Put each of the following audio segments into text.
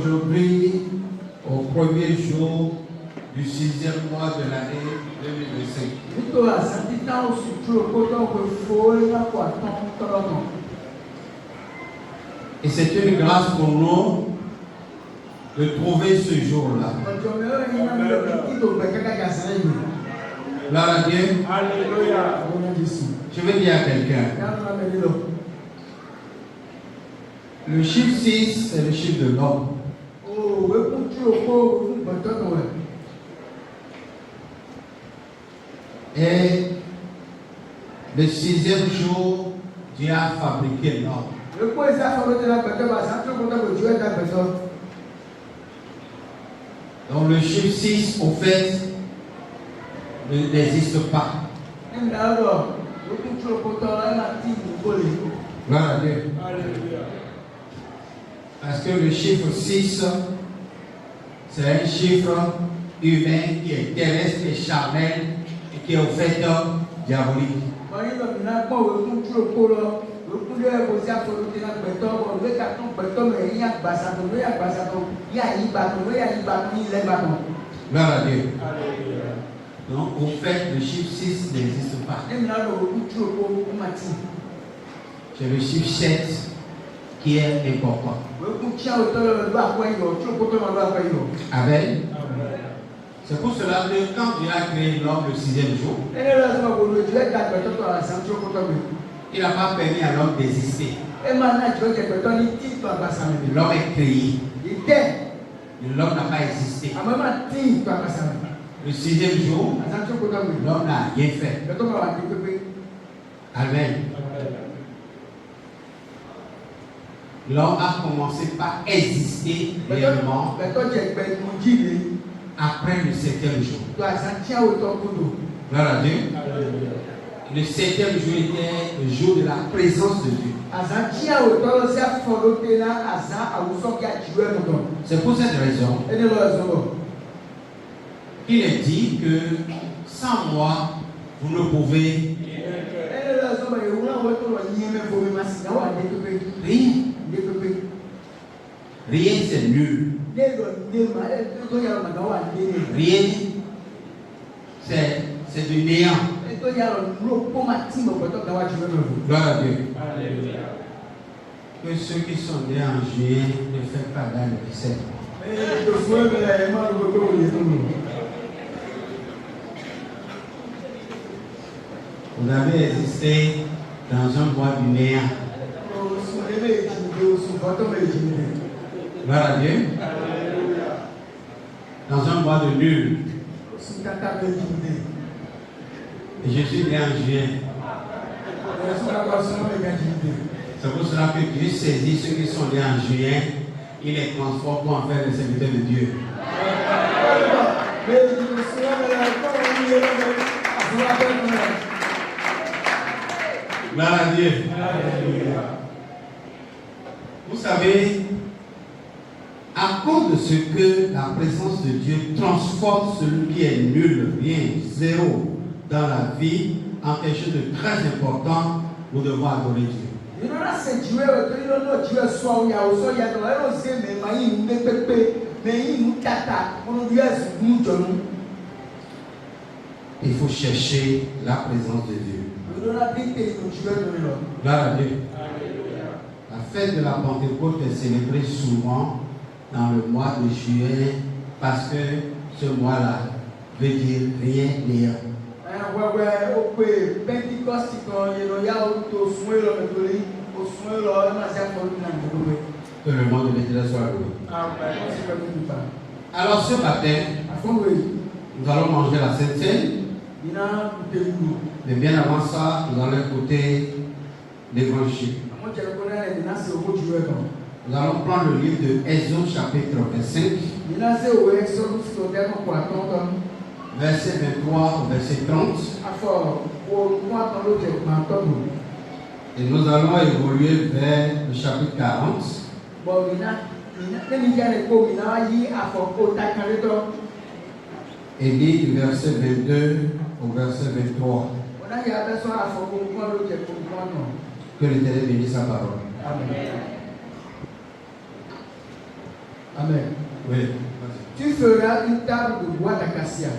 aujourd'hui au premier jour du 6e mois de l'année 2025. Et c'est une grâce pour nous de trouver ce jour-là. Gloire à Dieu. Alléluia. Je vais dire à quelqu'un. Le chiffre 6, c'est le chiffre de l'homme. Et le 6e jour, Dieu a fabriqué l'homme. Donc le chiffre 6, au fait, n'existe pas. Gloire à Dieu. Parce que le chiffre 6, c'est un chiffre humain qui est terrestre et charnel et qui est au fait diabolique. Gloire à Dieu. Donc, au fait, le chiffre 6 n'existe pas. C'est le chiffre 7 qui est important. Amen. C'est pour cela que quand Dieu a créé l'homme le 6e jour, il n'a pas permis à l'homme d'exister. L'homme est créé. L'homme n'a pas existé. Le 6e jour, l'homme n'a rien fait. Amen. L'homme a commencé par exister réellement après le 7e jour. Gloire à Dieu. Le 7e jour était le jour de la présence de Dieu. C'est pour cette raison qu'il est dit que sans moi, vous ne pouvez rien. Rien, c'est nul. Rien, c'est du néant. Gloire à Dieu. Que ceux qui sont nés en juillet ne font pas d'anniversaire. Vous avez existé dans un mois du néant. Gloire à Dieu. Dans un mois de nul. Et je suis né en juillet. C'est pour cela que Dieu saisit ceux qui sont nés en juillet, il les transforme pour en faire les serviteurs de Dieu. Gloire à Dieu. Vous savez, à cause de ce que la présence de Dieu transforme celui qui est nul, rien, zéro dans la vie en quelque chose de très important, nous devons adorer Dieu. Il faut chercher la présence de Dieu. Gloire à Dieu. La fête de la Pentecôte est célébrée souvent dans le mois de juillet parce que ce mois-là veut dire rien, néant. Que le nom de l'Éternel soit loué. Alors ce matin, nous allons manger la Sainte Seine. Mais bien avant ça, nous allons écouter l'Évangile. Nous allons prendre le livre de Exode chapitre 25. Verset 23 au verset 30. Et nous allons évoluer vers le chapitre 40. Et lire du verset 22 au verset 23. Que l'Éternel bénisse sa parole. Amen. Amen. Oui. Tu feras une table de bois d'acacia.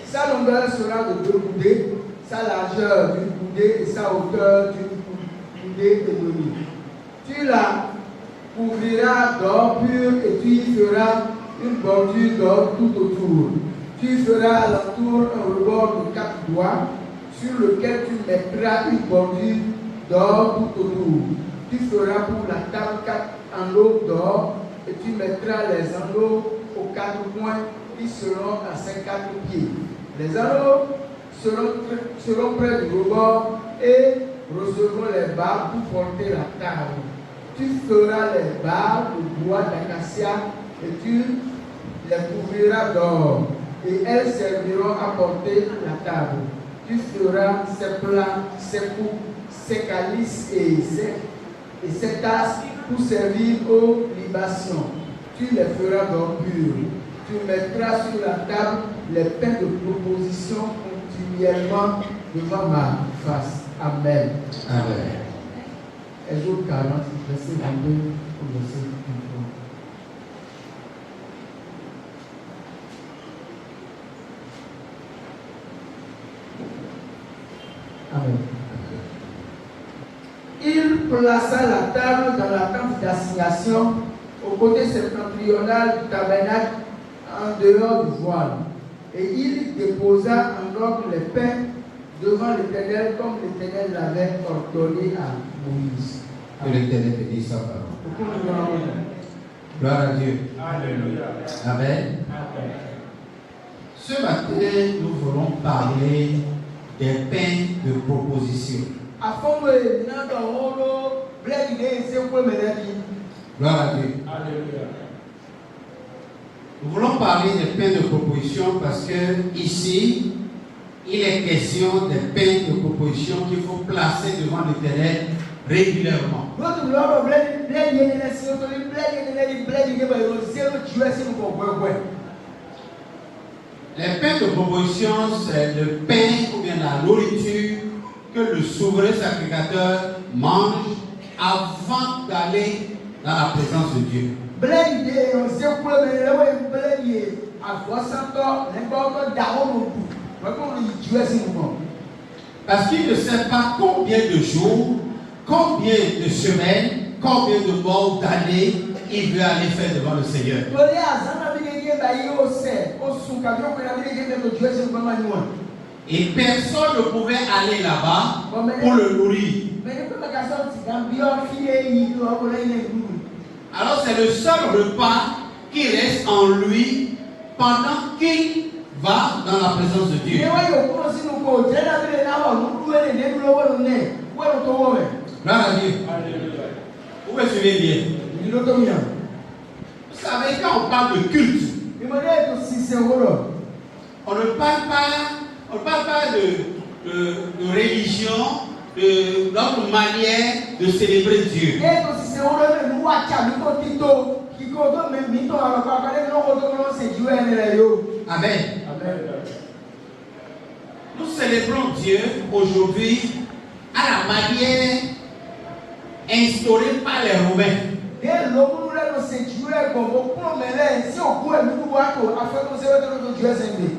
Sa longueur sera de 2 coudées, sa largeur d'une coudée et sa hauteur d'une coudée et demie. Tu la couvriras d'or pur et tu y feras une bordure d'or tout autour. Tu feras à l'entour un rebord de 4 doigts sur lequel tu mettras une bordure d'or tout autour. Tu feras pour la table 4 anneaux d'or et tu mettras les anneaux aux 4 coins qui seront à 54 pieds. Les anneaux seront près du rebord et recevront les barres pour porter la table. Tu feras les barres de bois d'acacia et tu les couvriras d'or et elles serviront à porter la table. Tu feras ses plats, ses coupes, ses calices et ses tasses pour servir aux libations. Tu les feras d'or pur. Tu mettras sur la table les pains de proposition continuellement devant ma face. Amen. Amen. Exode 40, verset 22 au verset 23. Amen. Il plaça la table dans la tente d'assignation au côté septentrional du tabernacle en dehors du voile. Et il déposa en ordre les pains devant l'Éternel comme l'Éternel l'avait ordonné à Moïse. Que l'Éternel bénisse sa parole. Gloire à Dieu. Alléluia. Amen. Ce matin, nous voulons parler des pains de proposition. Gloire à Dieu. Alléluia. Nous voulons parler des pains de proposition parce que ici, il est question des pains de proposition qu'il faut placer devant l'Éternel régulièrement. Les pains de proposition, c'est le pain ou bien la nourriture que le souverain sacrificateur mange avant d'aller dans la présence de Dieu. Parce qu'il ne sait pas combien de jours, combien de semaines, combien de mois, d'années il veut aller faire devant le Seigneur. Et personne ne pouvait aller là-bas pour le nourrir. Alors c'est le seul repas qui reste en lui pendant qu'il va dans la présence de Dieu. Gloire à Dieu. Vous me suivez bien. Vous savez, quand on parle de culte, on ne parle pas de religion, de notre manière de célébrer Dieu. Amen. Nous célébrons Dieu aujourd'hui à la manière instaurée par les Romains.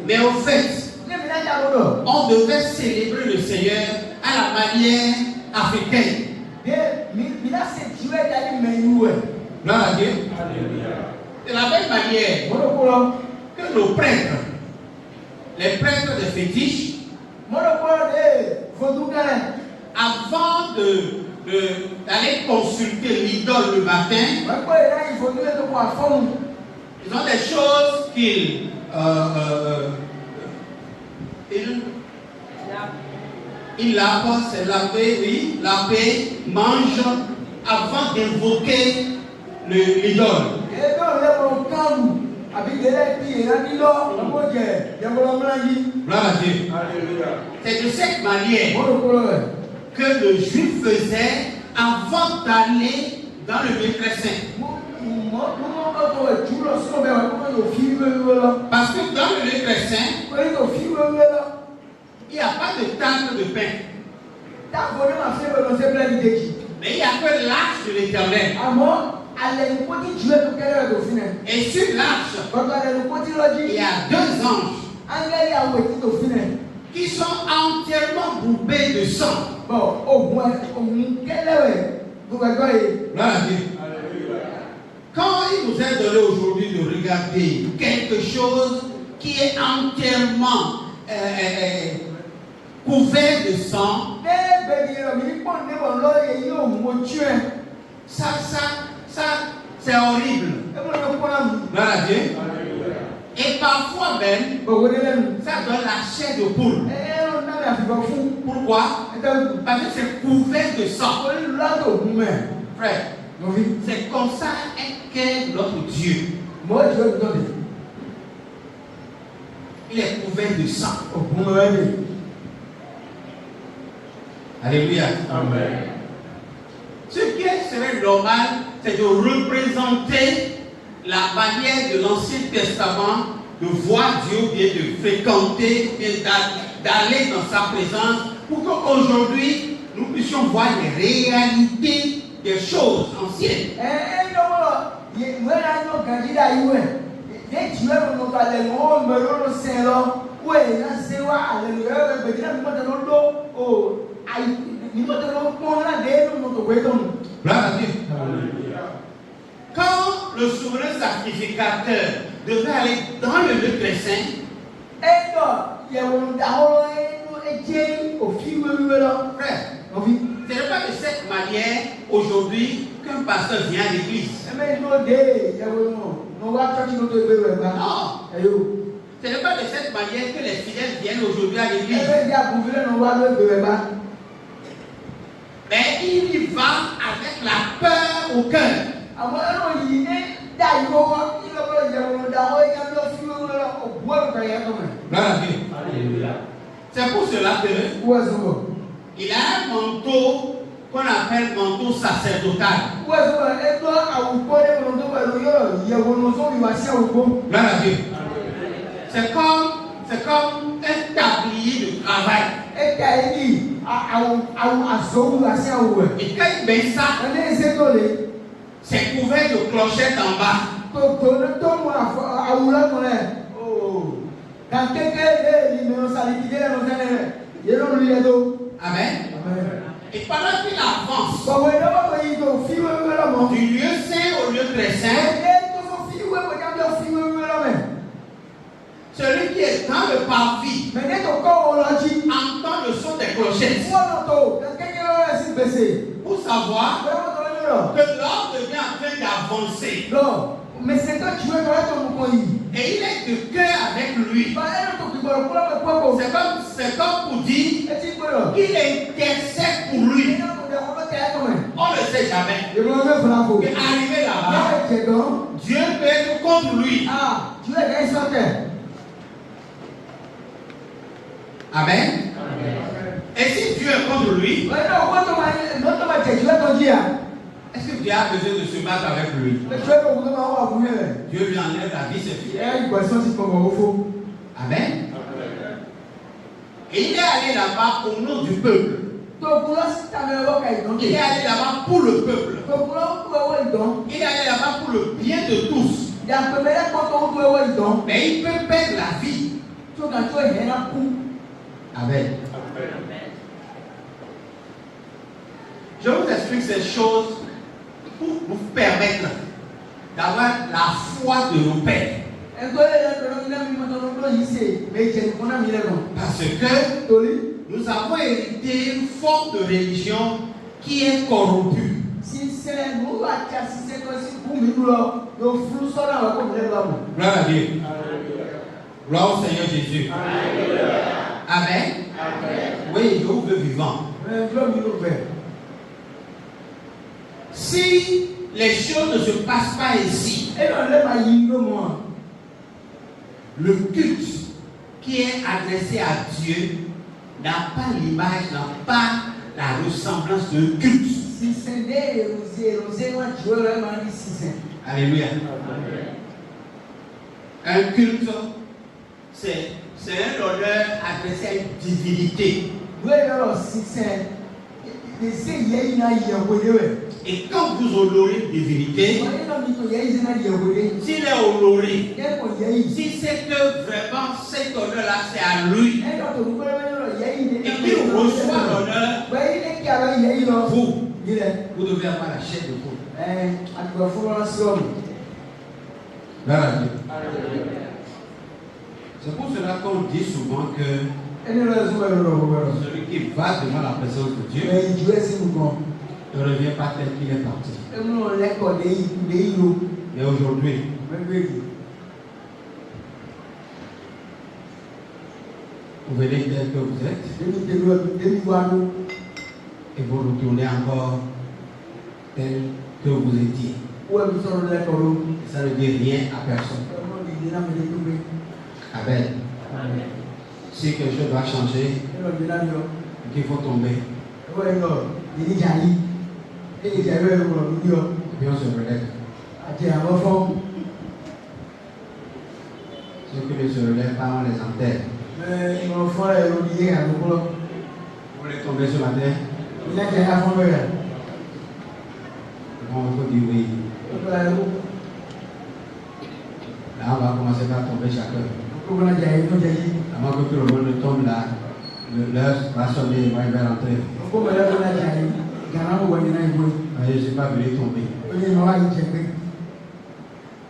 Mais au fait, on devait célébrer le Seigneur à la manière africaine. Gloire à Dieu. De la même manière que nos prêtres, les prêtres de fétiches, avant d'aller consulter l'idole le matin, ils ont des choses qu'ils lavent, c'est laver, oui, laver, mangent avant d'invoquer l'idole. Gloire à Dieu. C'est de cette manière que le juif faisait avant d'aller dans le lieu très saint. Parce que dans le lieu très saint, il n'y a pas de table de pain. Mais il n'y a que l'arche de l'Éternel. Et sur l'arche, il y a 2 anges qui sont entièrement bourbés de sang. Quand il nous est donné aujourd'hui de regarder quelque chose qui est entièrement couvert de sang, ça c'est horrible. Gloire à Dieu. Et parfois même, ça donne la chair de poule. Pourquoi? Parce que c'est couvert de sang. Frère, c'est comme ça qu'est notre Dieu. Il est couvert de sang. Alléluia. Amen. Ce qui serait normal, c'est de représenter la manière de l'Ancien Testament de voir Dieu, bien de fréquenter, bien d'aller dans sa présence, pour qu'aujourd'hui nous puissions voir les réalités des choses anciennes. Quand le souverain sacrificateur devait aller dans le lieu très saint, ce n'est pas de cette manière aujourd'hui qu'un pasteur vient à l'église. Non. Ce n'est pas de cette manière que les fidèles viennent aujourd'hui à l'église. Mais il y va avec la peur au cœur. C'est pour cela que il a un manteau qu'on appelle manteau sacerdotal. C'est comme un tablier de travail. Et quand il met ça, c'est couvert de clochettes en bas. Amen. Et pendant qu'il avance du lieu saint au lieu très saint, celui qui est dans le parvis entend le son des clochettes pour savoir que l'homme devient en train d'avancer. Et il est de cœur avec lui. C'est comme pour dire qu'il intercède pour lui. On ne sait jamais. Arrivé là-bas, Dieu peut être contre lui. Amen. Et si Dieu est contre lui, est-ce que Dieu a besoin de se battre avec lui? Dieu lui enlève la vie, c'est fini. Amen. Et il est allé là-bas au nom du peuple. Il est allé là-bas pour le peuple. Il est allé là-bas pour le bien de tous. Mais il peut perdre la vie. Amen. Je vous explique ces choses pour vous permettre d'avoir la foi de nos pères. Parce que nous avons hérité une forme de religion qui est corrompue. Gloire à Dieu. Gloire au Seigneur Jésus. Amen. Oui, je vous veux vivant. Si les choses ne se passent pas ici, le culte qui est adressé à Dieu n'a pas l'image, n'a pas la ressemblance de culte. Alléluia. Un culte, c'est un honneur adressé à une divinité. Et quand vous honorez une divinité, s'il est honoré, si cette œuvre, vraiment, cet honneur-là, c'est à lui, et qu'il reçoit l'honneur, vous devez avoir la chair de poule. C'est pour cela qu'on dit souvent que celui qui va devant la présence de Dieu ne revient pas tel qu'il est parti. Mais aujourd'hui, vous venez tel que vous êtes et vous retournez encore tel que vous étiez. Ça ne dit rien à personne. Amen. Si quelque chose doit changer, il faut tomber. Et puis on se relève. Ceux qui ne se relèvent pas, on les enterre. Vous les tombez ce matin. On faut dire oui. Là, on va commencer par tomber chacun. Avant que tout le monde ne tombe là, l'heure va sonner et moi il va rentrer. Je ne suis pas venu tomber.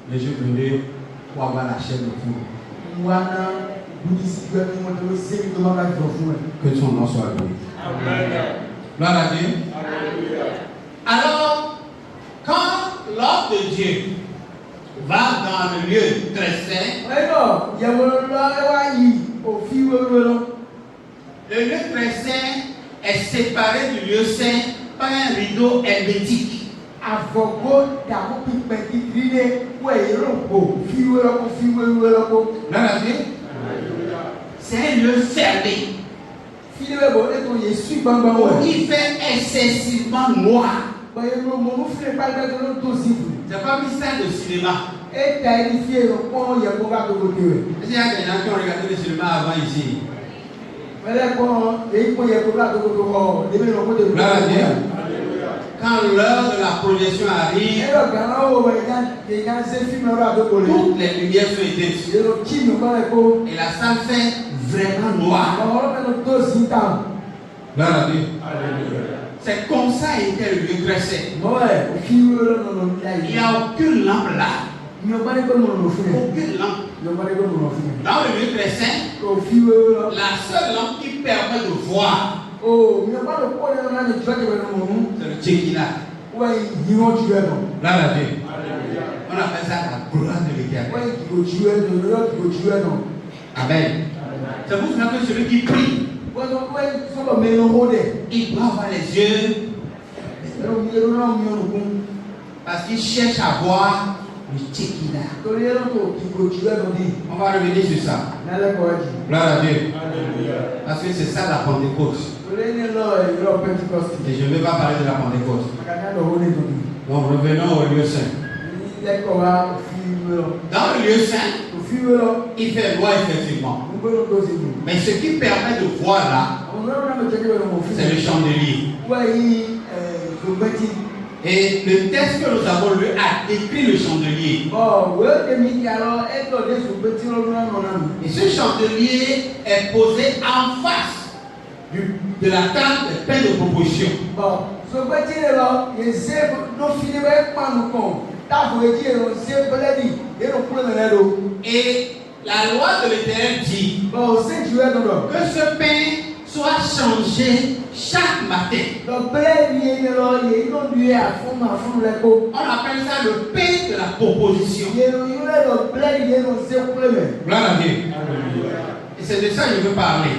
Mais je suis venu pour avoir la chair de fou. Que son nom soit loué. Gloire à Dieu. Alors, quand l'homme de Dieu va dans le lieu très saint, le lieu très saint est séparé du lieu saint par un rideau hermétique. C'est un lieu fermé. Il fait excessivement noir. C'est pas une salle de cinéma. Est-ce qu'il y a des gens qui ont regardé le cinéma avant ici? Quand l'heure de la projection arrive, toutes les lumières sont éteintes et la salle fait vraiment noire. C'est comme ça était le lieu très saint. Il n'y a aucune lampe là. Aucune lampe. Dans le lieu très saint, la seule lampe qui permet de voir, c'est le Tchékina. Là, la Dieu. On appelle ça la gloire de l'Éternel. Amen. C'est pour cela que celui qui prie, il doit avoir les yeux, parce qu'il cherche à voir le Tchékina. On va revenir sur ça. Gloire à Dieu. Parce que c'est ça la Pentecôte. Et je ne vais pas parler de la Pentecôte. Donc revenons au lieu saint. Dans le lieu saint, il fait noir effectivement. Mais ce qui permet de voir là, c'est le chandelier. Et le texte que nous avons lu a décrit le chandelier. Et ce chandelier est posé en face de la table des pains de proposition. Et la loi de l'Éternel dit que ce pain soit changé chaque matin. On appelle ça le pain de la proposition. Gloire à Dieu. Et c'est de ça que je veux parler.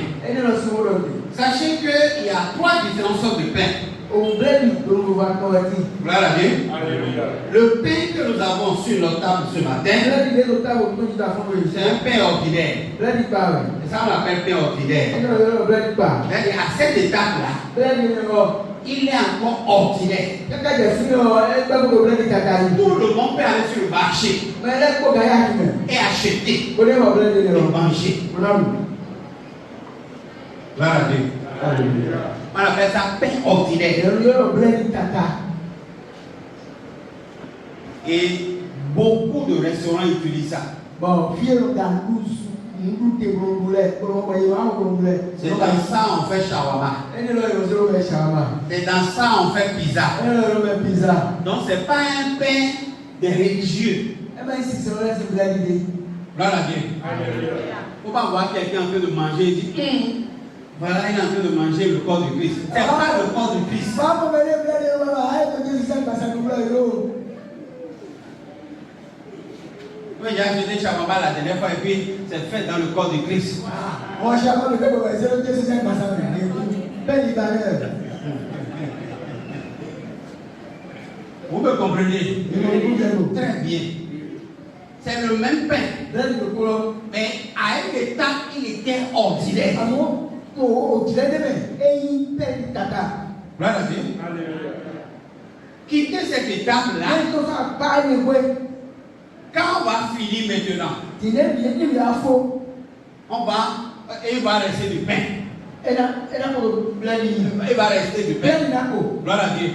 Sachez qu'il y a 3 différentes sortes de pain. Gloire à Dieu. Le pain que nous avons sur notre table ce matin, c'est un pain ordinaire. Et ça on l'appelle pain ordinaire. Et à cette étape-là, il est encore ordinaire. Tout le monde peut aller sur le marché et acheter et manger. Gloire à Dieu. On appelle ça pain ordinaire. Et beaucoup de restaurants utilisent ça. Bon, c'est dans ça on fait shawarma. C'est dans ça on fait pizza. Donc c'est pas un pain des religieux. Gloire à Dieu. Faut pas voir quelqu'un en train de manger et dire voilà, il est en train de manger le corps du Christ. C'est pas le corps du Christ. Oui, j'ai acheté shawarma la dernière fois et puis c'est fait dans le corps du Christ. Vous me comprenez? Très bien. C'est le même pain. Mais à une étape, il était ordinaire. Gloire à Dieu. Quittez cette étape-là. Quand on va finir maintenant, il va rester du pain. Il va rester du pain. Gloire à Dieu.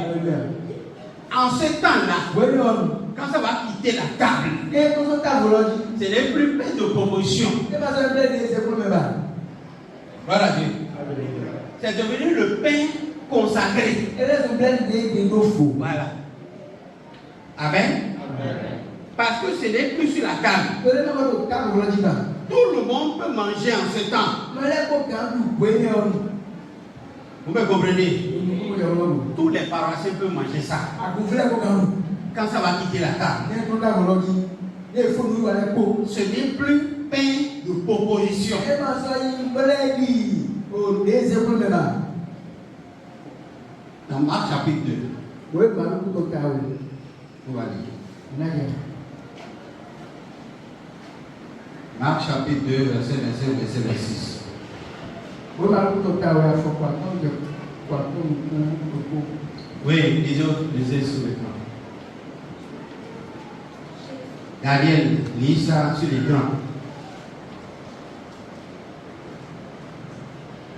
En ce temps-là, quand ça va quitter la table, ce n'est plus pain de proposition. Gloire à Dieu. C'est devenu le pain consacré. Voilà. Amen. Parce que ce n'est plus sur la table. Tout le monde peut manger en ce temps. Vous me comprenez? Tous les paroissiens peuvent manger ça. Quand ça va quitter la table. Ce n'est plus pain de proposition. Dans Marc chapitre 2. On va lire. Marc chapitre 2, verset 26. Oui, lisez sur l'écran. Daniel, lis ça sur l'écran.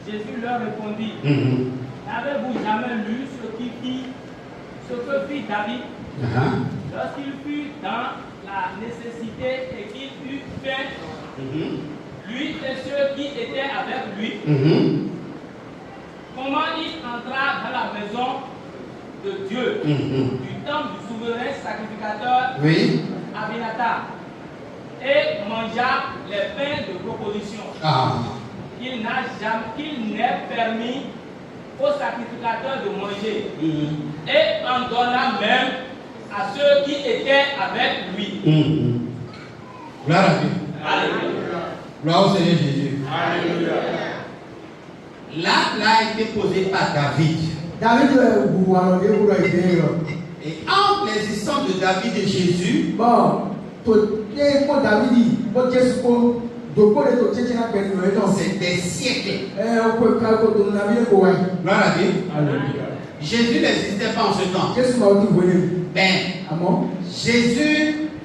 Jésus leur répondit, Avez-vous jamais lu ce que fit David lorsqu'il fut dans la nécessité et qu'il eut faim, lui et ceux qui étaient avec lui, comment il entra dans la maison de Dieu, du temple du souverain sacrificateur Abinatar, et mangea les pains de proposition qu'il n'ait permis aux sacrificateurs de manger, et en donna même à ceux qui étaient avec lui. Gloire à Dieu. Alléluia. Gloire au Seigneur Jésus. Alléluia. L'acte a été posé par David. Et entre l'existence de David et Jésus, c'est des siècles. Gloire à Dieu. Alléluia. Jésus n'existait pas en ce temps. Mais Jésus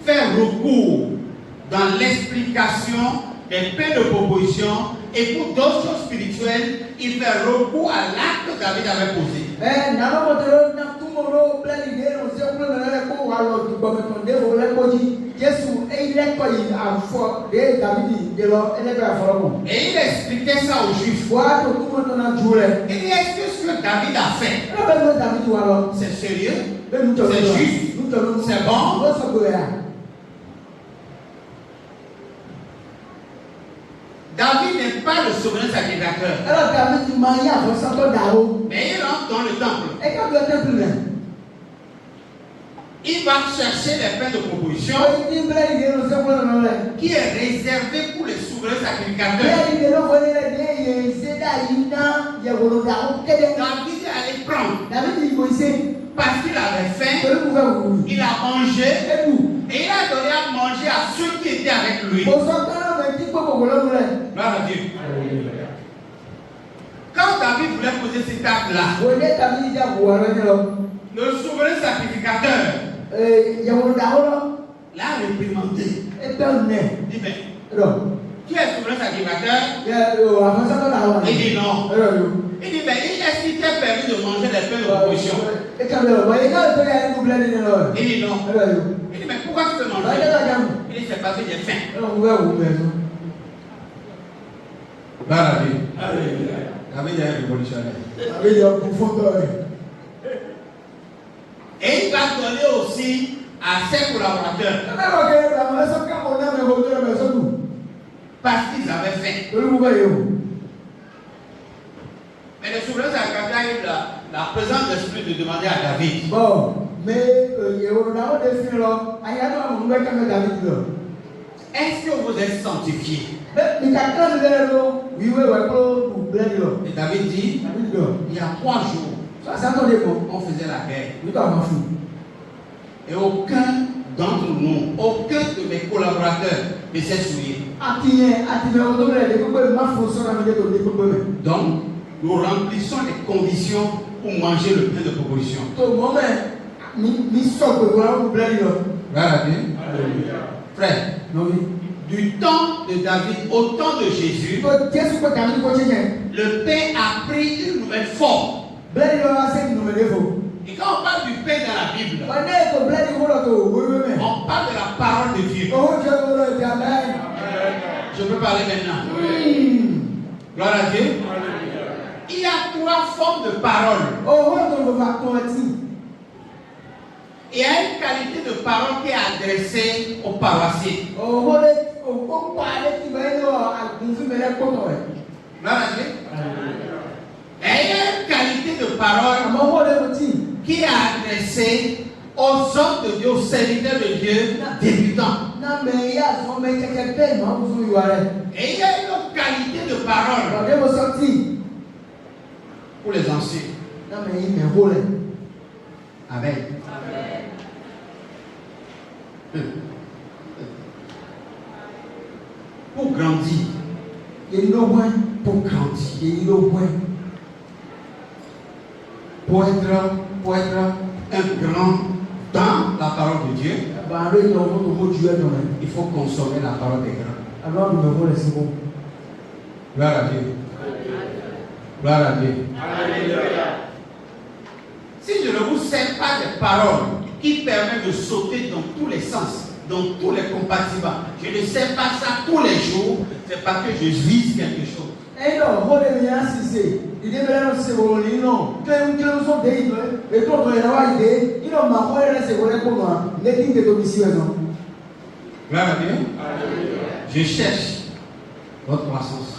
fait recours dans l'explication des pains de proposition et pour d'autres choses spirituelles, il fait recours à l'acte que David avait posé. Et il expliquait ça aux Juifs. Il dit, est-ce que ce que David a fait, c'est sérieux, c'est juste, c'est bon? David n'est pas le souverain sacrificateur. Mais il rentre dans le temple. Il va chercher les pains de proposition qui est réservé pour les souverains sacrificateurs. David est allé prendre parce qu'il avait faim. Il a mangé et il a donné à manger à ceux qui étaient avec lui. Gloire à Dieu. Quand David voulait poser cet acte-là, le souverain sacrificateur l'a réprimandé. Il dit, mais qui est le souverain sacrificateur? Il dit non. Il dit, mais est-ce qu'il t'est permis de manger les pains de proposition? Il dit non. Il dit, mais pourquoi tu peux manger? Il dit, c'est parce que j'ai faim. David est un révolutionnaire. Et il va donner aussi à ses collaborateurs. Parce qu'ils avaient faim. Mais le souverain Zacharia a eu la présence d'esprit de demander à David. Bon, mais est-ce que vous êtes sanctifiés? Et David dit, il y a 3 jours, on faisait la guerre. Et aucun d'entre nous, aucun de mes collaborateurs ne s'est souillé. Donc, nous remplissons les conditions pour manger le pain de proposition. Frère, du temps de David au temps de Jésus, le pain a pris une nouvelle forme. Et quand on parle du pain dans la Bible, on parle de la parole de Dieu. Je peux parler maintenant. Gloire à Dieu. Il y a 3 formes de parole. Il y a une qualité de parole qui est adressée aux paroissiens. Gloire à Dieu. Et il y a une qualité de parole qui est adressée aux hommes de Dieu, aux serviteurs de Dieu débutants. Et il y a une autre qualité de parole pour les anciens. Amen. Pour grandir. Pour grandir. Pour être un grand dans la parole de Dieu, il faut consommer la parole des grands. Gloire à Dieu. Gloire à Dieu. Si je ne vous sers pas des paroles qui permettent de sauter dans tous les sens, dans tous les compartiments, je ne sers pas ça tous les jours, c'est parce que je vise quelque chose. Gloire à Dieu. Je cherche votre croissance.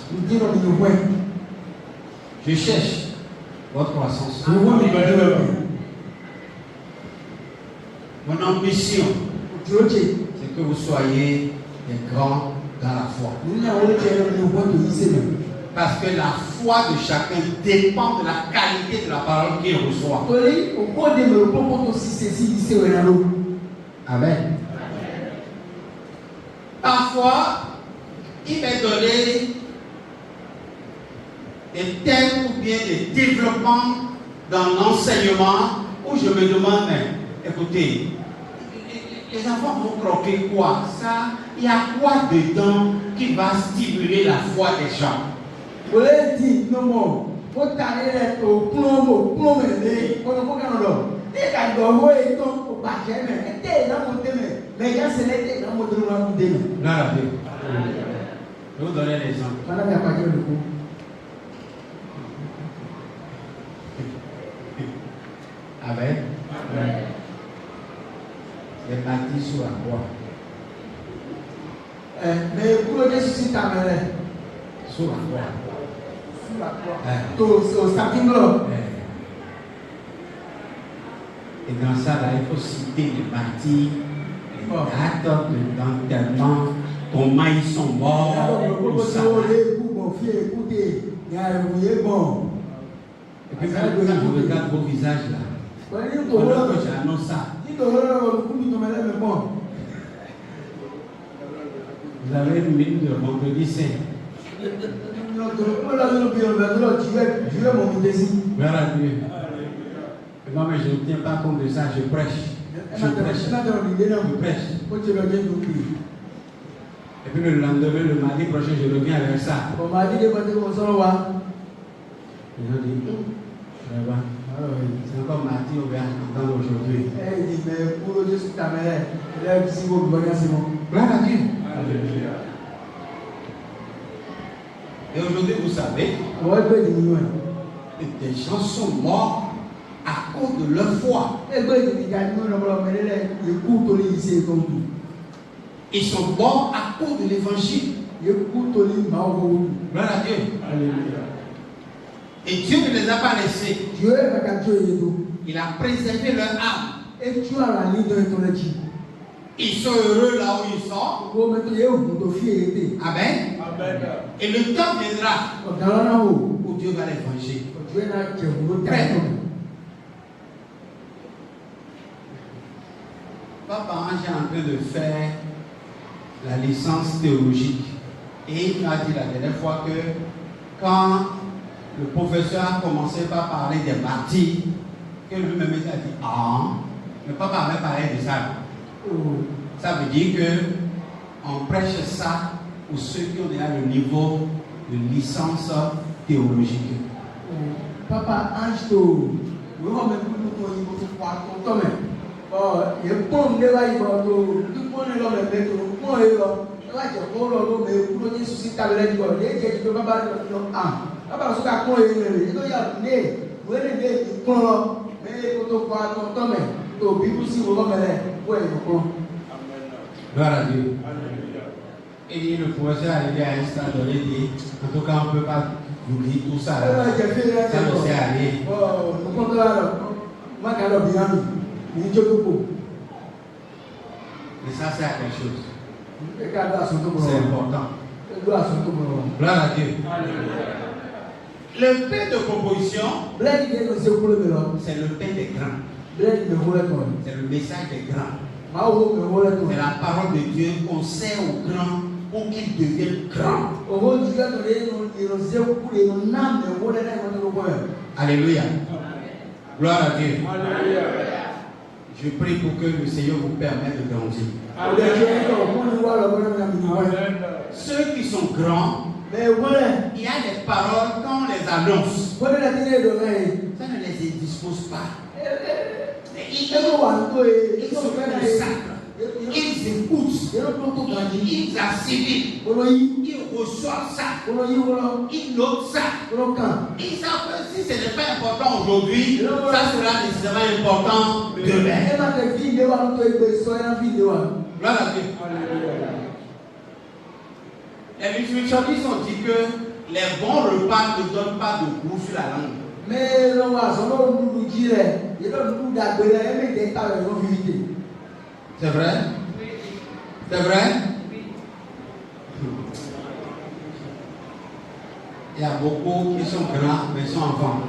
Je cherche votre croissance. Mon ambition, c'est que vous soyez des grands dans la foi. Parce que la foi de chacun dépend de la qualité de la parole qu'il reçoit. Amen. Parfois, il m'est donné des thèmes ou bien des développements dans l'enseignement où je me demande, mais écoutez, les enfants vont croquer quoi? Ça, il y a quoi dedans qui va stimuler la foi des gens? Je vais vous donner l'exemple. Amen. Les bâtis sur la croix. Mais pour le dessus, ta mère. Sur la croix. Sur la croix. Au starting block. Et dans ça, là, il faut citer les bâtis, les dates d'enterrement, comment ils sont morts. Tout ça. Et puis quand je regarde vos visages là, pendant que j'annonce ça, vous avez une minute de vendredi saint. Gloire à Dieu. Moi, mais je ne tiens pas compte de ça, je prêche. Je prêche. Et puis le lendemain, le mardi prochain, je reviens avec ça. Ils ont dit, c'est encore Martin ou bien dans aujourd'hui. Il dit, mais pour le Dieu sur ta mère, lève si vous voyez, c'est bon. Gloire à Dieu. Et aujourd'hui, vous savez, des gens sont morts à cause de leur foi. Ils sont morts à cause de l'évangile. Gloire à Dieu. Et Dieu ne les a pas laissés. Il a préservé leur âme. Ils sont heureux là où ils sont. Amen. Et le temps viendra où Dieu va les venger. Papa Ange est en train de faire la licence théologique. Et il m'a dit la dernière fois que quand le professeur a commencé par parler des martyrs, que lui-même a dit, ah, mais papa avait parlé de ça. Ça veut dire qu'on prêche ça pour ceux qui ont déjà le niveau de licence théologique. Papa Ange, il Gloire à Dieu. Et le professeur est arrivé à un stade donné, il dit, en tout cas, on ne peut pas oublier tout ça. Ça ne sert à rien. Mais ça sert à quelque chose. C'est important. Gloire à Dieu. Le pain de proposition, c'est le pain des grands. C'est le message des grands. C'est la parole de Dieu qu'on sert aux grands pour qu'ils deviennent grands. Alléluia. Gloire à Dieu. Je prie pour que le Seigneur vous permette de grandir. Ceux qui sont grands, il y a des paroles quand on les annonce. Ça ne les indispose pas. Ils sont sacres. Ils écoutent. Ils assimilent. Ils reçoivent ça. Ils notent ça. Ils savent que si ce n'est pas important aujourd'hui, ça sera nécessairement important demain. Gloire à Dieu. Les spiritualistes ont dit que les bons repas ne donnent pas de goût sur la langue. Mais c'est vrai? C'est vrai? Il y a beaucoup qui sont grands mais sont enfants.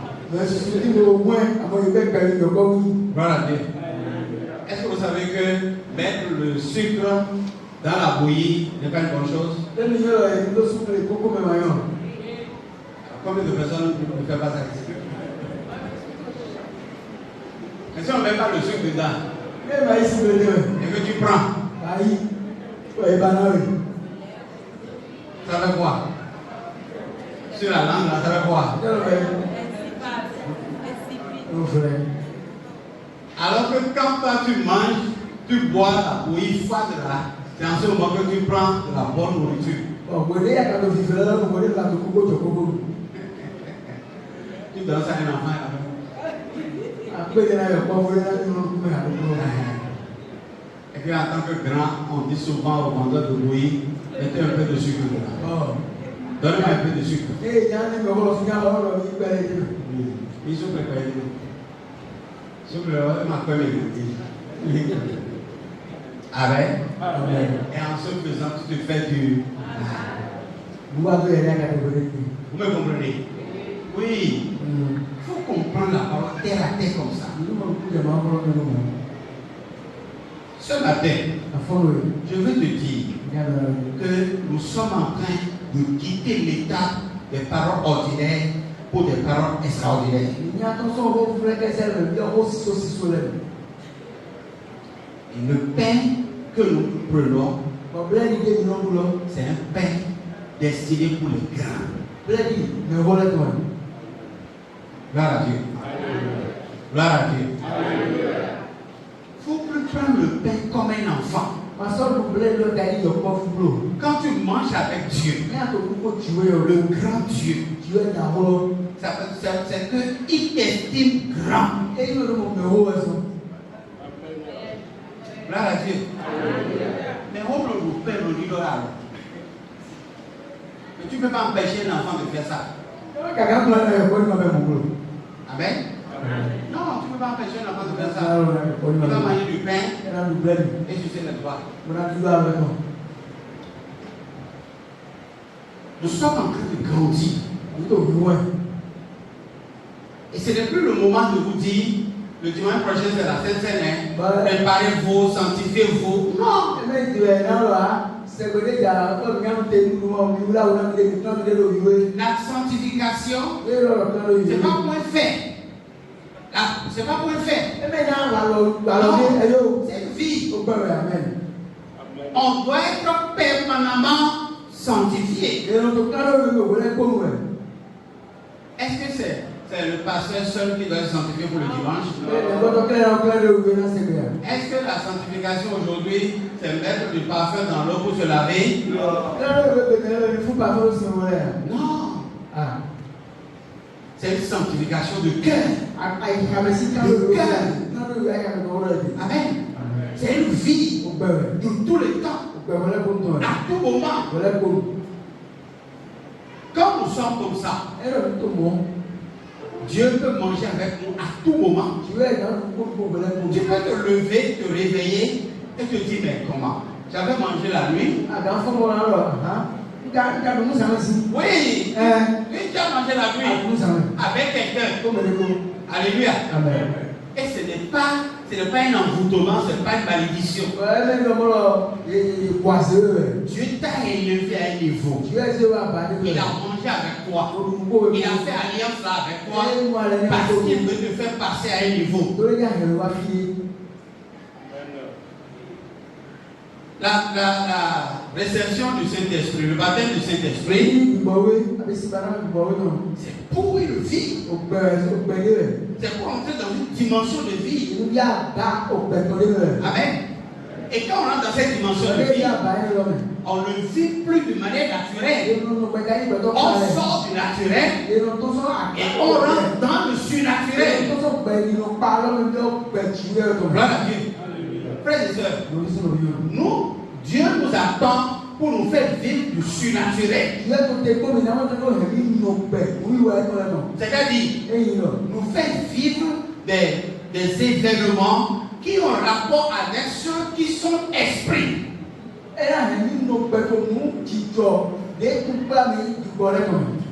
Gloire à Dieu. Est-ce que vous savez que mettre le sucre dans la bouillie n'est pas une bonne chose? Combien de personnes ne font pas ça ici? Mais si on ne met pas le sucre dedans, et que tu prends, ça va quoi? Sur la langue, là, ça va quoi? Alors que quand toi tu manges, tu bois la bouillie froide là, c'est en ce moment que tu prends de la bonne nourriture. Tu donnes ça à un enfant là. Et puis en tant que grand, on dit souvent aux vendeurs de bouillie, mettez un peu de sucre dedans. Donne-moi un peu de sucre. Ils sont préparés. Sucre, ma femme est. Amen. Et en ce faisant, tu te fais du. Vous me comprenez? Oui. Il faut comprendre la parole terre à terre comme ça. Ce matin, je veux te dire que nous sommes en train de quitter l'état des paroles ordinaires pour des paroles extraordinaires. Et le pain que nous prenons, c'est un pain destiné pour les grands. Gloire à Dieu. Gloire à Dieu. Il ne faut plus prendre le pain comme un enfant. Quand tu manges avec Dieu, le grand Dieu, c'est qu'il t'estime grand. Gloire à Dieu. Mais on le père le dit là. Mais tu ne peux pas empêcher l'enfant de faire ça. Amen. Non, tu ne peux pas empêcher l'enfant de faire ça. Tu vas manger du pain et sucer les doigts. Nous sommes en train de grandir. Et ce n'est plus le moment de vous dire le dimanche prochain c'est la Sainte Seine. Préparez-vous, sanctifiez-vous. Non. La sanctification, c'est pas pour un fait. C'est pas pour un fait. C'est une vie. On doit être permanemment sanctifié. Est-ce que c'est le pasteur seul qui doit être sanctifié pour le dimanche? Est-ce que la sanctification aujourd'hui, c'est mettre du parfum dans l'eau pour se laver? Non. C'est une sanctification de cœur. De cœur. Amen. C'est une vie de tout le temps, à tout moment. Quand nous sommes comme ça, Dieu peut manger avec nous à tout moment. Tu peux te lever, te réveiller et te dire, mais comment? J'avais mangé la nuit. Oui, tu as mangé la nuit avec quelqu'un. Alléluia. Amen. Et ce n'est pas un envoûtement, ce n'est pas une malédiction. Dieu t'a élevé à un niveau. Il a mangé avec toi. Il a fait alliance là avec toi parce qu'il veut te faire passer à un niveau. La réception du Saint-Esprit, le baptême du Saint-Esprit, c'est pour une vie. C'est pour entrer dans une dimension de vie. Amen. Et quand on rentre dans cette dimension de vie, on ne vit plus de manière naturelle. On sort du naturel et on rentre dans le surnaturel. Gloire à Dieu. Frères et sœurs, nous, Dieu nous attend pour nous faire vivre du surnaturel. C'est-à-dire, nous faire vivre des événements qui ont rapport avec ceux qui sont esprits.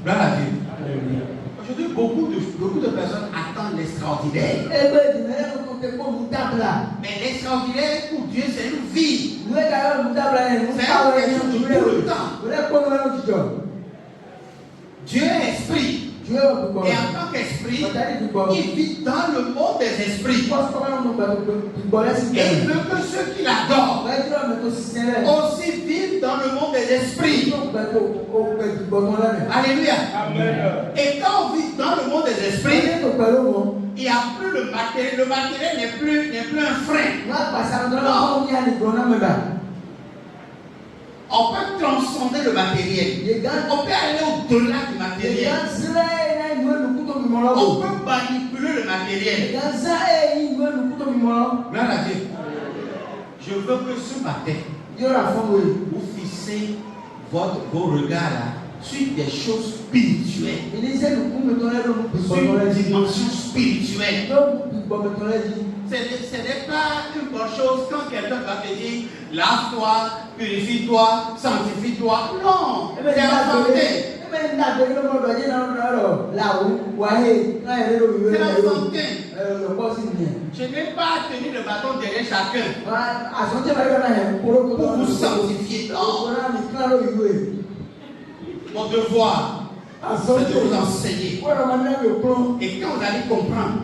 Gloire à Dieu. Aujourd'hui, beaucoup de personnes attendent l'extraordinaire. Mais l'extraordinaire pour Dieu, c'est une vie. C'est quelque chose de tout le temps. Dieu est esprit. Et en tant qu'esprit, il vit dans le monde des esprits. Et il veut que ceux qui l'adorent aussi vivent dans le monde des esprits. Alléluia. Amen. Et quand on vit dans le monde des esprits, il n'y a plus le matériel. Le matériel n'est plus un frein. On peut transcender le matériel. On peut aller au-delà du matériel. On peut manipuler le matériel. Gloire à Dieu. Je veux que ce matin, vous fixez vos regards là sur des choses spirituelles. Sur une dimension spirituelle. Ce n'est pas une bonne chose quand quelqu'un va te dire lave-toi, purifie-toi, sanctifie-toi. Non, c'est enfanté. C'est enfanté. Je n'ai pas tenu le bâton derrière chacun pour vous sanctifier. Non. Mon devoir, c'est de vous enseigner. Et quand vous allez comprendre,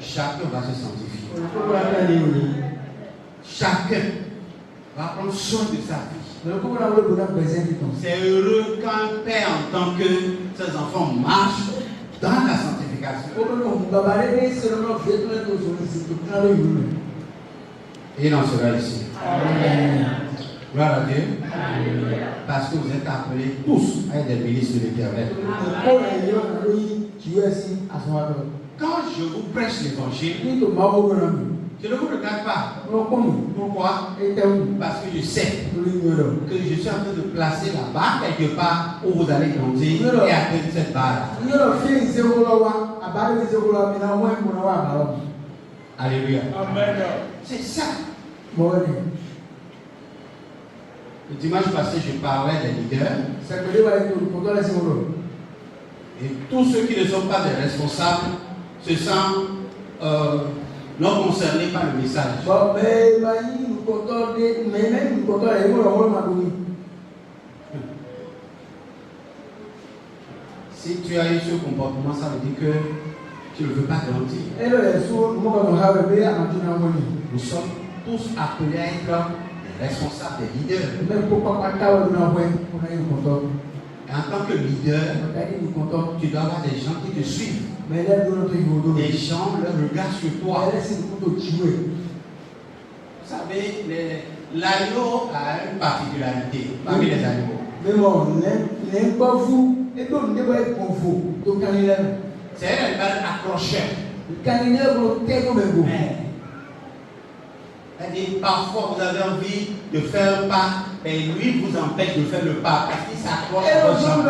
chacun va se sanctifier. Chacun. va prendre soin de sa vie. C'est heureux quand un père entend que ses enfants marchent dans la sanctification. Et il en sera ici. Amen. Gloire à Dieu. Parce que vous êtes appelés tous à être des ministres de l'Éternel. Quand je vous prêche l'évangile, je ne vous regarde pas. Pourquoi? Parce que je sais que je suis en train de placer la barre quelque part où vous allez grandir et atteindre cette barre. Alléluia. Amen. C'est ça. Le dimanche passé, je parlais des leaders. Et tous ceux qui ne sont pas des responsables se sentent non concernés par le message. Si tu as eu ce comportement, ça veut dire que tu ne veux pas grandir. Nous sommes tous appelés à être responsables des leaders. Et en tant que leader, tu dois avoir des gens qui te suivent. Des gens, leur regard sur toi. Vous savez, l'agneau a une particularité parmi les animaux. C'est un animal accrocheur. C'est-à-dire, parfois vous avez envie de faire un pas, mais lui vous empêche de faire le pas parce qu'il s'accroche à votre jambe.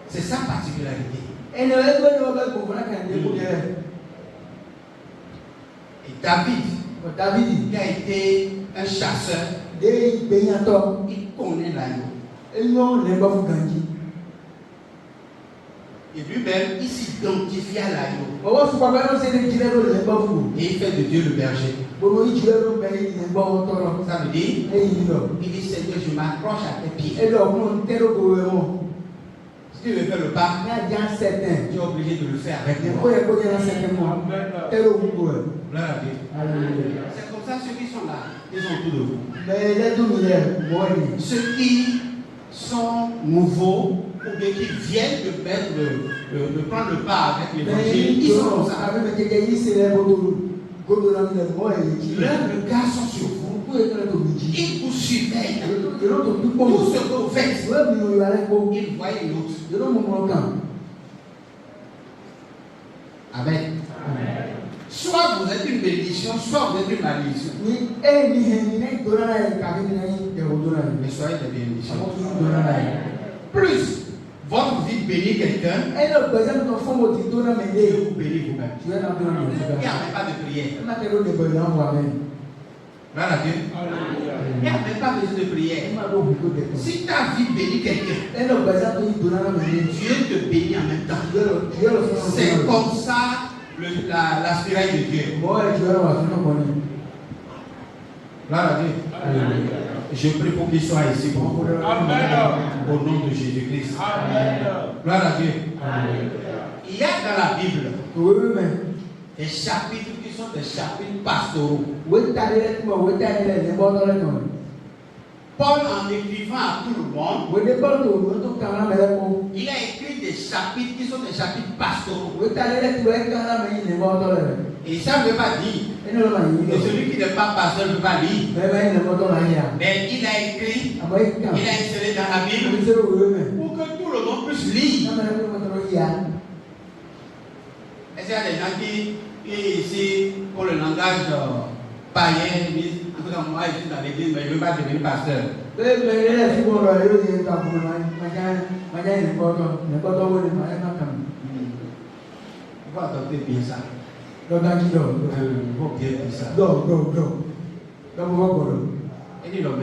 C'est sa particularité. Et David, qui a été un chasseur, il connaît l'agneau. Et lui-même, il s'identifie à l'agneau. Et il fait de Dieu le berger. Ça veut dire, il dit Seigneur, je m'accroche à tes pieds. Si tu veux faire le pas, tu es obligé de le faire avec moi. C'est comme ça, ceux qui sont là, ils sont autour de vous. Ceux qui sont nouveaux, ou bien qui viennent de prendre le pas avec l'évangile, ils sont comme ça. Leurs regards sont sur vous. Ils vous surveillent. Tout ce que vous faites, ils voient l'autre. Amen. Soit vous êtes une bénédiction, soit vous êtes une malédiction. Mais soyez des bénédictions. Plus votre vie bénit quelqu'un, Dieu vous bénit vous-même. Il n'y a même pas de prière. Voilà Dieu. Il n'y a même pas besoin de prière. Si ta vie bénit quelqu'un, Dieu te bénit en même temps. C'est comme ça la spirale de Dieu. Voilà Dieu. Je prie pour qu'il soit ici pour vous. Au nom de Jésus-Christ. Gloire à Dieu. Il y a dans la Bible des chapitres qui sont des chapitres pastoraux. Paul, en écrivant à tout le monde, il a écrit des chapitres qui sont des chapitres pastoraux. Et ça ne veut pas dire que celui qui n'est pas pasteur ne peut pas lire. Mais il a écrit, il a inséré dans la Bible pour que tout le monde puisse lire. Est-ce qu'il y a des gens qui ici, pour le langage païen, disent, en tout cas moi je suis dans l'église, mais je ne veux pas devenir pasteur. Il faut adopter bien ça. Il faut bien dire ça. Et dit l'homme,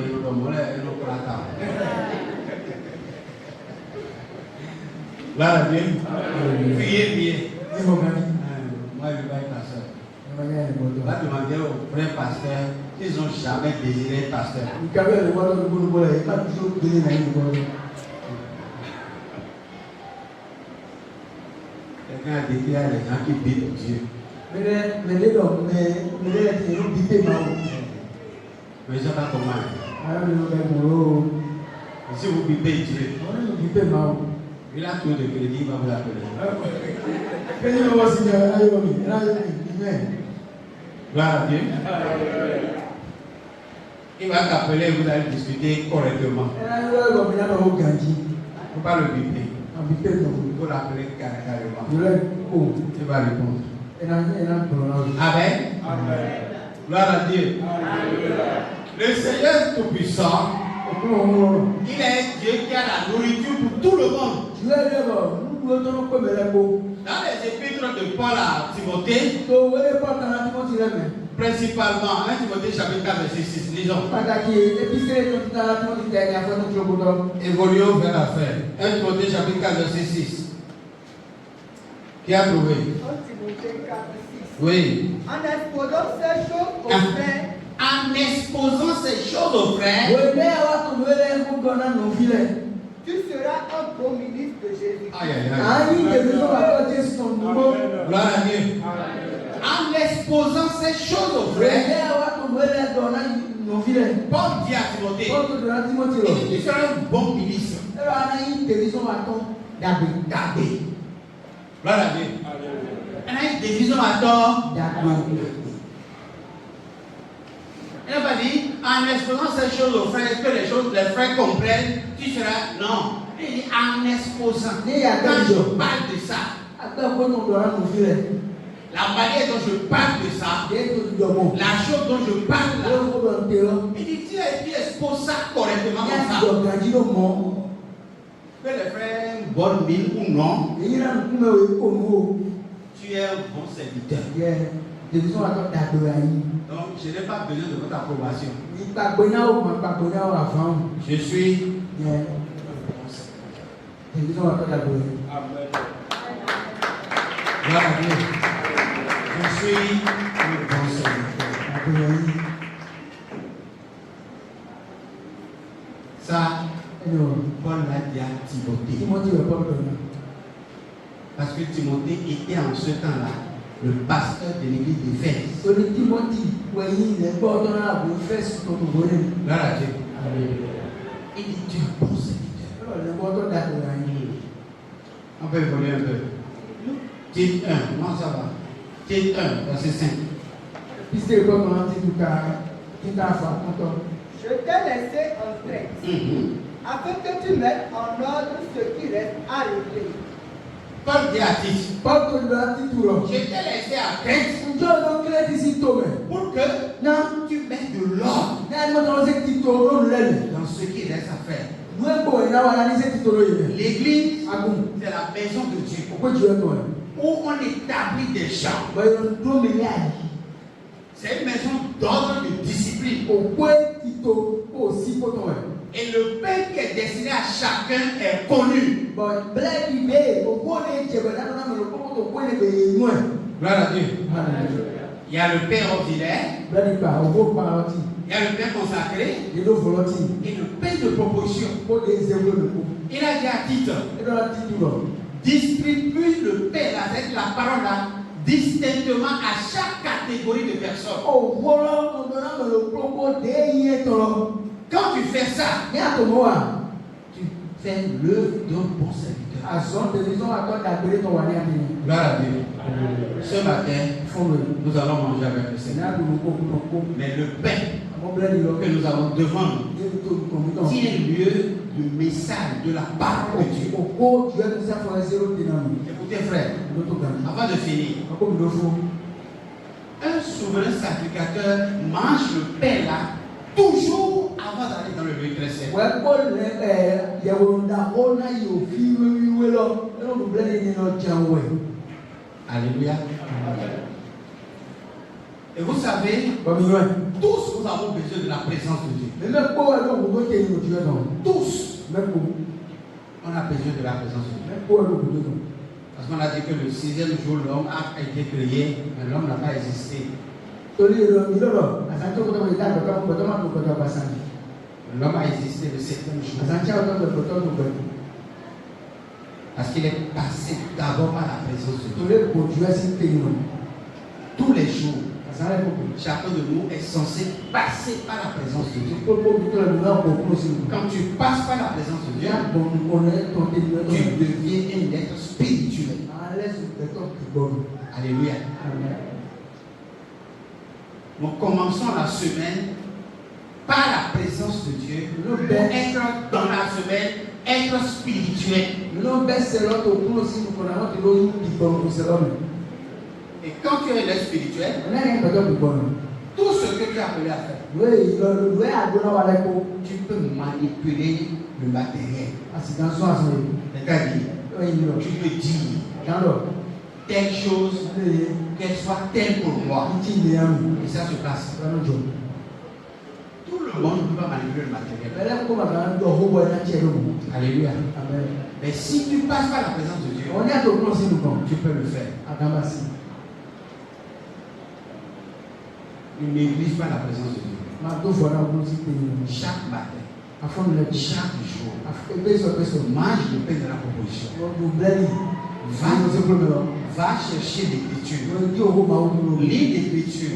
voilà bien. Priez bien. Moi je vais être pasteur. Va demander aux vrais pasteurs s'ils n'ont jamais désiré être pasteur. Quelqu'un a dit qu'il y a des gens qui bénissent Dieu. Mais ça va comment? Si vous bipez, Dieu. Il a tout de crédit, il va vous l'appeler. Gloire à Dieu. Il va t'appeler et vous allez discuter correctement. Il ne faut pas le biper. Il faut l'appeler carrément. Il va répondre. Amen. Gloire à Dieu. Le Seigneur Tout-Puissant, il est un Dieu qui a la nourriture pour tout le monde. Dans les épîtres de Paul à Timothée, principalement, 1 Timothée chapitre 4, verset 6, lisons. Évoluons vers la fin. 1 Timothée chapitre 4, verset 6. Qui a trouvé? 1 Timothée 4, 6. Oui. En exposant ces choses aux frères. En exposant ces choses aux frères, tu seras un bon ministre de Jésus. Aïe, aïe, aïe. Gloire à Dieu. En exposant ces choses aux frères, Paul dit à Timothée, tu seras un bon ministre. Gloire à Dieu. Elle a une division à tort. Elle n'a pas dit, en exposant ces choses aux frères, que les frères comprennent, tu seras. Non. Il dit, en exposant. Quand je parle de ça, la manière dont je parle de ça, la chose dont je parle là, il dit, tu exposes ça correctement comme ça. Que les frères bonne mine ou non, tu es un bon serviteur. Donc, je n'ai pas besoin de votre approbation. Je suis un bon serviteur. Gloire à Dieu. Je suis un bon serviteur. Ça, Paul l'a dit à Timothée. Parce que Timothée était en ce temps-là le pasteur de l'église d'Éphèse. Gloire à Dieu. Il dit, tu es un bon serviteur. On peut évoluer un peu. Titre 1, comment ça va? Titre 1, verset 5. Je t'ai laissé en tête, afin que tu mettes en ordre ce qui reste à régler. Paul dit à Tite, je t'ai laissé à tête pour que tu mettes de l'ordre dans ce qui reste à faire. L'église, c'est la maison de Dieu où on établit des gens. C'est une maison d'ordre, de discipline. Et le pain qui est destiné à chacun est connu. Gloire à Dieu. Il y a le pain ordinaire, il y a le pain consacré et le pain de proposition. Il a dit à Tite, distribue le pain avec la parole là, distinctement à chaque catégorie de personnes. Quand tu fais ça, tu fais l'œuvre d'un bon serviteur. Gloire à Dieu. Ce matin, nous allons manger avec le Seigneur. Mais le pain que nous avons devant nous, c'est un lieu de message de la part de Dieu. Écoutez frère, avant de finir, un souverain sacrificateur mange le pain là toujours avant d'aller dans le lieu très saint. Alléluia. Et vous savez, tous nous avons besoin de la présence de Dieu. Tous. On a besoin de la présence de Dieu. Parce qu'on a dit que le 6e jour, l'homme a été créé, mais l'homme n'a pas existé. L'homme a existé le 7e jour. Parce qu'il est passé d'abord par la présence de Dieu. tous les jours, chacun de nous est censé passer par la présence de Dieu. Quand tu passes par la présence de Dieu, tu deviens un être spirituel. Alléluia. Nous commençons la semaine par la présence de Dieu pour être dans la semaine, être spirituel. Et quand tu es un être spirituel, tout ce que tu as appelé à faire, tu peux manipuler le matériel. C'est-à-dire, tu peux dire telle chose, qu'elle soit telle pour moi. Et ça se passe. Tout le monde ne peut pas manipuler le matériel. Alléluia. Mais si tu passes par la présence de Dieu, tu peux le faire. Il néglige pas la présence de Dieu. Chaque matin, chaque jour, mange le pain de la proposition. Va chercher l'écriture. Lis l'écriture.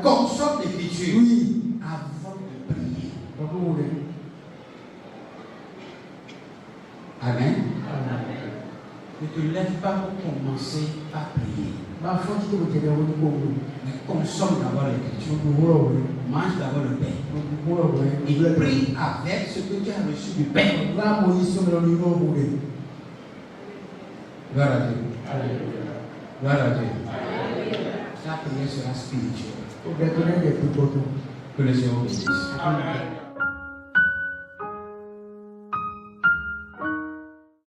Consomme l'écriture avant de prier. Amen. Ne te lève pas pour commencer par prier. Mais consomme d'abord l'écriture. Mange d'abord le pain. Et prie avec ce que tu as reçu du pain. Gloire à Dieu. Gloire à Dieu. Ta prière sera spirituelle. Que le Seigneur bénisse. Amen.